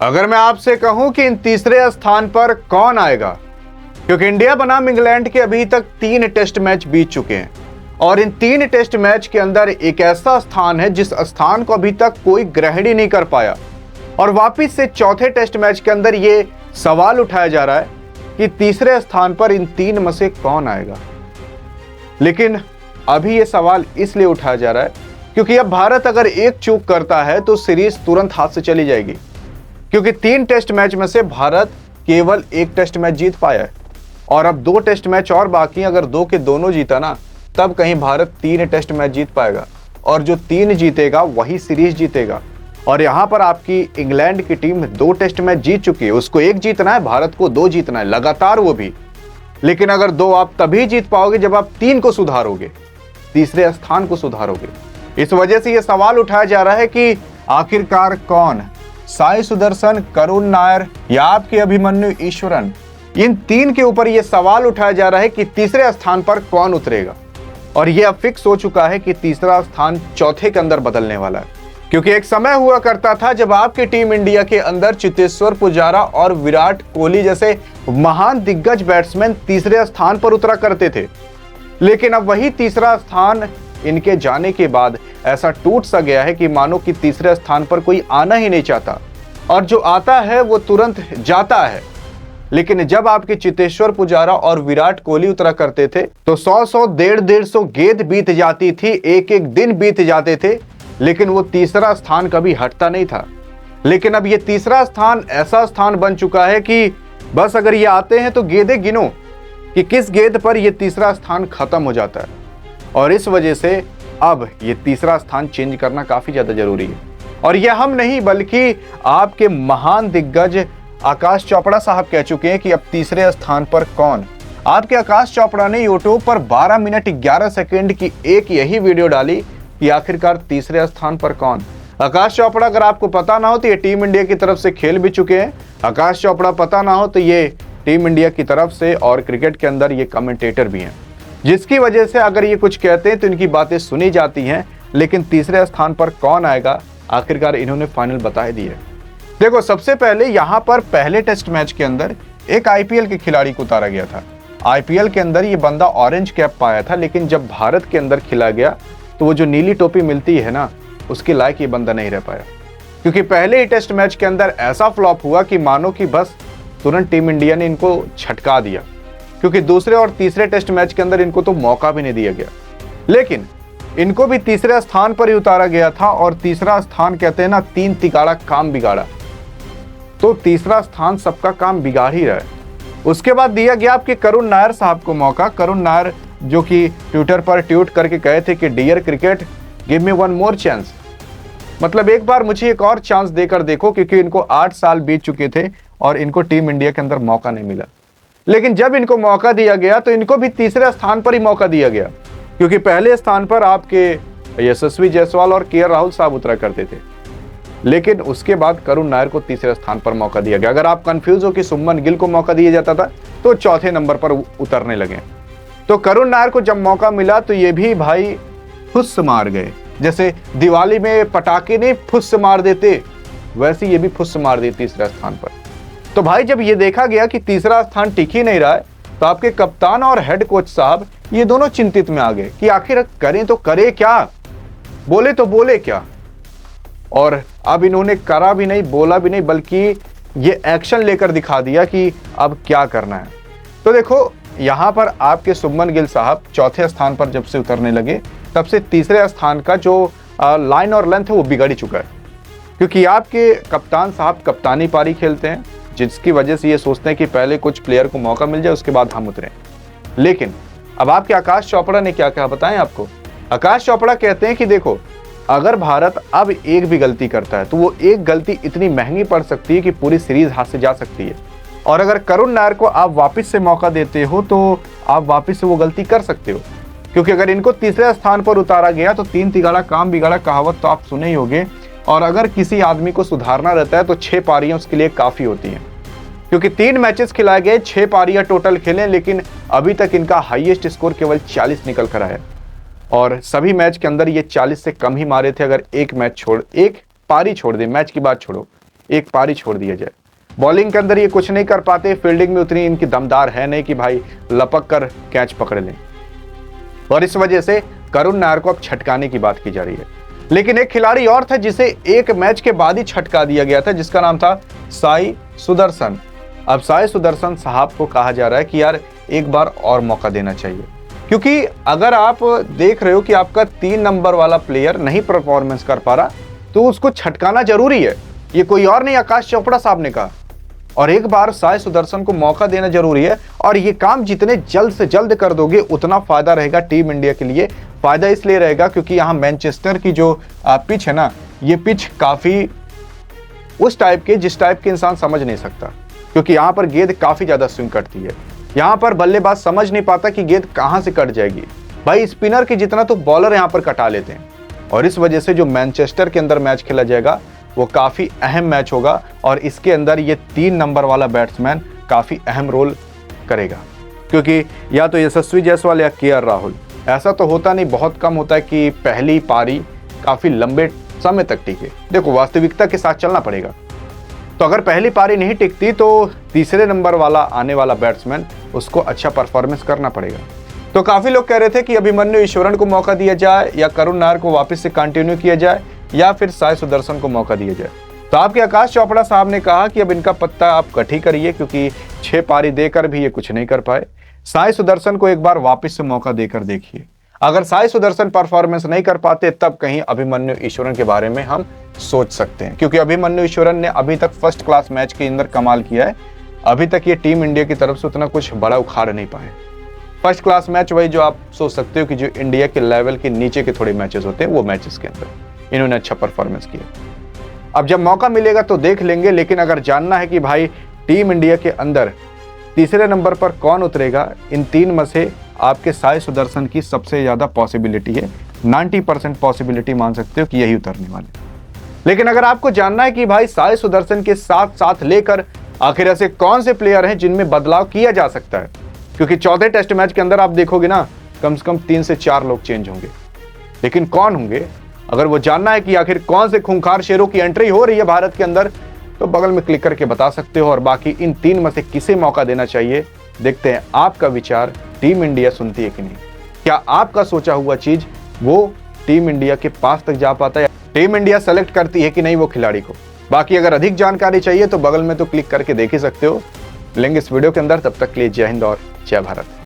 अगर मैं आपसे कहूं कि इन तीसरे स्थान पर कौन आएगा, क्योंकि इंडिया बनाम इंग्लैंड के अभी तक 3 टेस्ट मैच बीत चुके हैं और इन 3 टेस्ट मैच के अंदर एक ऐसा स्थान है जिस स्थान को अभी तक कोई ग्रहण ही नहीं कर पाया और वापिस से चौथे टेस्ट मैच के अंदर ये सवाल उठाया जा रहा है कि तीसरे स्थान पर इन 3 में से कौन आएगा। लेकिन अभी ये सवाल इसलिए उठाया जा रहा है क्योंकि अब भारत अगर एक चूक करता है तो सीरीज तुरंत हाथ से चली जाएगी, क्योंकि 3 टेस्ट मैच में से भारत केवल 1 टेस्ट मैच जीत पाया है और अब 2 टेस्ट मैच और बाकी हैं। अगर 2 के दोनों जीता ना, तब कहीं भारत 3 टेस्ट मैच जीत पाएगा और जो 3 जीतेगा वही सीरीज जीतेगा। और यहां पर आपकी इंग्लैंड की टीम 2 टेस्ट मैच जीत चुकी है, उसको 1 जीतना है, भारत को 2 जीतना है लगातार, वो भी। लेकिन अगर 2 आप तभी जीत पाओगे जब आप 3 को सुधारोगे, तीसरे स्थान को सुधारोगे। इस वजह से यह सवाल उठाया जा रहा है कि आखिरकार कौन, साई सुदर्शन, करुण नायर या आपके अभिमन्यु ईश्वरन, इन 3 के ऊपर यह सवाल उठाया जा रहा है कि तीसरे स्थान पर कौन उतरेगा। और यह अब फिक्स हो चुका है कि तीसरा स्थान चौथे के अंदर बदलने वाला है, क्योंकि एक समय हुआ करता था जब आपकी टीम इंडिया के अंदर चेतेश्वर पुजारा और विराट कोहली जैसे महान दिग्गज बैट्समैन तीसरे स्थान पर उतरा करते थे। लेकिन अब वही तीसरा स्थान इनके जाने के बाद ऐसा टूट सा गया है कि मानो कि तीसरे स्थान पर कोई आना ही नहीं चाहता और जो आता है वो तुरंत जाता है। लेकिन जब आपके चेतेश्वर पुजारा और विराट कोहली उतरा करते थे तो 100-100, 150-150 गेंद बीत जाती थी, एक दिन बीत जाते थे, लेकिन वो तीसरा स्थान कभी हटता नहीं था। लेकिन अब ये तीसरा स्थान ऐसा स्थान बन चुका है कि बस अगर ये आते हैं तो गेंदें गिनो कि किस गेंद पर ये तीसरा स्थान खत्म हो जाता है। और इस वजह से अब ये तीसरा स्थान चेंज करना काफी ज्यादा जरूरी है। और यह हम नहीं बल्कि आपके महान दिग्गज आकाश चोपड़ा साहब कह चुके हैं कि अब तीसरे स्थान पर कौन। आपके आकाश चोपड़ा ने यूट्यूब पर 12 मिनट 11 सेकंड की एक यही वीडियो डाली कि आखिरकार तीसरे स्थान पर कौन। आकाश चोपड़ा अगर आपको पता ना हो तो ये टीम इंडिया की तरफ से खेल भी चुके हैं। आकाश चोपड़ा पता ना हो तो ये टीम इंडिया की तरफ से और क्रिकेट के अंदर ये कमेंटेटर भी हैं, जिसकी वजह से अगर ये कुछ कहते हैं तो इनकी बातें सुनी जाती हैं। लेकिन तीसरे स्थान पर कौन आएगा आखिरकार इन्होंने फाइनल बता ही दिया। देखो, सबसे पहले यहाँ पर पहले टेस्ट मैच के अंदर एक आईपीएल के खिलाड़ी को उतारा गया था। आईपीएल के अंदर ये बंदा ऑरेंज कैप पाया था, लेकिन जब भारत के अंदर खिला गया तो वो जो नीली टोपी मिलती है ना, उसके लायक ये बंदा नहीं रह पाया, क्योंकि पहले ही टेस्ट मैच के अंदर ऐसा फ्लॉप हुआ कि मानो कि बस तुरंत टीम इंडिया ने इनको छटका दिया, क्योंकि दूसरे और तीसरे टेस्ट मैच के अंदर इनको तो मौका भी नहीं दिया गया। लेकिन इनको भी तीसरे स्थान पर ही उतारा गया था और तीसरा स्थान कहते हैं ना, 3 तिगाड़ा काम बिगाड़ा, तो तीसरा स्थान सबका काम बिगाड़ ही रहा है। उसके बाद दिया गया आपके करुण नायर साहब को मौका। करुण नायर जो कि ट्विटर पर ट्वीट करके कहे थे कि dear cricket give me 1 more chance, मतलब एक बार मुझे एक और चांस देकर देखो, क्योंकि इनको 8 साल बीत चुके थे और इनको टीम इंडिया के अंदर मौका नहीं मिला। लेकिन जब इनको मौका दिया गया तो इनको भी तीसरे स्थान पर ही मौका दिया गया, क्योंकि पहले स्थान पर आपके यशस्वी जायसवाल और के राहुल साहब उतरा करते थे। लेकिन उसके बाद करुण नायर को तीसरे स्थान पर मौका दिया गया। अगर आप कंफ्यूज हो कि सुमन गिल को मौका दिया जाता था तो चौथे नंबर पर उतरने लगे। तो करुण नायर को जब मौका मिला तो ये भी भाई फुस मार गए, जैसे दिवाली में पटाखे नहीं फुस मार देते, वैसे ये भी फुस मार दिए तीसरे स्थान पर। तो भाई जब ये देखा गया कि तीसरा स्थान टिक ही नहीं रहा है तो आपके कप्तान और हेड कोच साहब ये दोनों चिंतित में आ गए कि आखिर करें तो करें क्या, बोले तो बोले क्या। और अब इन्होंने करा भी नहीं, बोला भी नहीं, बल्कि ये एक्शन लेकर दिखा दिया कि अब क्या करना है। तो देखो, यहाँ पर आपके सुमन गिल साहब चौथे स्थान पर जब से उतरने लगे तब से तीसरे स्थान का जो लाइन और लेंथ है वो बिगड़ ही चुका है, क्योंकि आपके कप्तान साहब कप्तानी पारी खेलते हैं, जिसकी वजह से ये सोचते हैं कि पहले कुछ प्लेयर को मौका मिल जाए उसके बाद हम उतरें। लेकिन अब आपके आकाश चोपड़ा ने क्या कहा बताएं आपको। आकाश चोपड़ा कहते हैं कि देखो, अगर भारत अब एक भी गलती करता है तो वो एक गलती इतनी महंगी पड़ सकती है कि पूरी सीरीज हाथ से जा सकती है। और अगर करुण नायर को आप वापस से मौका देते हो तो आप वापस से वो गलती कर सकते हो, क्योंकि अगर इनको तीसरे स्थान पर उतारा गया तो 3 तिगाड़ा काम बिगाड़ा कहावत तो आप सुने ही होंगे। और अगर किसी आदमी को सुधारना रहता है तो 6 पारियां उसके लिए काफी होती हैं, क्योंकि 3 मैचेस खिलाए गए, 6 पारियां टोटल खेले, लेकिन अभी तक इनका हाईएस्ट स्कोर केवल 40 निकल कर आया और सभी मैच के अंदर ये 40 से कम ही मारे थे। अगर एक पारी छोड़ दे, मैच की बात छोड़ो, एक पारी छोड़ दिया जाए। बॉलिंग के अंदर ये कुछ नहीं कर पाते, फील्डिंग में उतनी इनकी दमदार है नहीं कि भाई लपक कर कैच पकड़ लें, और इस वजह से करुण नायर को अब छटकाने की बात की जा रही है। लेकिन एक खिलाड़ी और था जिसे एक मैच के बाद ही छटका दिया गया था, जिसका नाम था साई सुदर्शन। अब साई सुदर्शन साहब को कहा जा रहा है कि यार एक बार और मौका देना चाहिए, क्योंकि अगर आप देख रहे हो कि आपका 3 नंबर वाला प्लेयर नहीं परफॉर्मेंस कर पा रहा तो उसको छटकाना जरूरी है। ये कोई और नहीं, आकाश चोपड़ा साहब ने कहा। और एक बार साई सुदर्शन को मौका देना जरूरी है, और ये काम जितने जल्द से जल्द कर दोगे उतना फायदा रहेगा टीम इंडिया के लिए। फायदा इसलिए रहेगा क्योंकि यहाँ मैनचेस्टर की जो पिच है ना, ये पिच काफी उस टाइप के जिस टाइप के इंसान समझ नहीं सकता, क्योंकि यहाँ पर गेंद काफी ज्यादा स्विंग करती है। यहाँ पर बल्लेबाज समझ नहीं पाता कि गेंद कहां से कट जाएगी। भाई स्पिनर के जितना तो बॉलर यहाँ पर कटा लेते हैं, और इस वजह से जो मैनचेस्टर के अंदर मैच खेला जाएगा वो काफी अहम मैच होगा, और इसके अंदर ये 3 नंबर वाला बैट्समैन काफी अहम रोल करेगा। क्योंकि या तो यशस्वी जायसवाल या केएल राहुल, ऐसा तो होता नहीं, बहुत कम होता है कि पहली पारी काफी लंबे समय तक टिके। देखो वास्तविकता के साथ चलना पड़ेगा, तो अगर पहली पारी नहीं टिकती तो तीसरे नंबर वाला आने वाला बैट्समैन उसको अच्छा परफॉर्मेंस करना पड़ेगा। तो काफी लोग कह रहे थे कि अभिमन्यु ईश्वरन को मौका दिया जाए, या करुण नायर को वापस से कंटिन्यू किया जाए, या फिर साई सुदर्शन को मौका दिया जाए। तो आपके आकाश चोपड़ा साहब ने कहा कि अब इनका पत्ता आप कट ही करिए, क्योंकि 6 पारी देकर भी ये कुछ नहीं कर पाए। साई सुदर्शन को एक बार वापस से मौका देकर देखिए। अगर साई सुदर्शन परफॉर्मेंस नहीं कर पाते तब कहीं अभिमन्यु ईश्वरन के बारे में हम सोच सकते हैं, क्योंकि अभिमन्यु ईश्वरन ने अभी तक फर्स्ट क्लास मैच के अंदर कमाल किया है। अभी तक ये टीम इंडिया की तरफ से उतना कुछ बड़ा उखाड़ नहीं पाए। फर्स्ट क्लास मैच वही जो आप सोच सकते हो कि जो इंडिया के लेवल के नीचे के थोड़े मैचेस होते हैं, वो मैचेस के अंदर इन्होंने अच्छा परफॉर्मेंस किया। अब जब मौका मिलेगा तो देख लेंगे, लेकिन अगर जानना है कि भाई टीम इंडिया के अंदर तीसरे नंबर पर कौन उतरेगा, इन 3 में से आपके साई सुदर्शन की सबसे ज्यादा पॉसिबिलिटी है। 90% पॉसिबिलिटी मान सकते हो कि यही उतरने वाले। लेकिन अगर आपको जानना है कि भाई साई सुदर्शन के साथ साथ लेकर आखिर ऐसे कौन से प्लेयर हैं जिनमें बदलाव किया जा सकता है, क्योंकि चौथे टेस्ट मैच के अंदर आप देखोगे ना कम से कम 3 से 4 लोग चेंज होंगे, लेकिन कौन होंगे, अगर वो जानना है कि आखिर कौन से खूंखार शेरों की एंट्री हो रही है भारत के अंदर, तो बगल में क्लिक करके बता सकते हो। और बाकी इन 3 में से किसे मौका देना चाहिए, देखते हैं आपका विचार टीम इंडिया सुनती है कि नहीं। क्या आपका सोचा हुआ चीज वो टीम इंडिया के पास तक जा पाता है, टीम इंडिया सेलेक्ट करती है कि नहीं वो खिलाड़ी को। बाकी अगर अधिक जानकारी चाहिए तो बगल में तो क्लिक करके देख ही सकते हो, लेंगे इस वीडियो के अंदर। तब तक के लिए जय हिंद और जय भारत।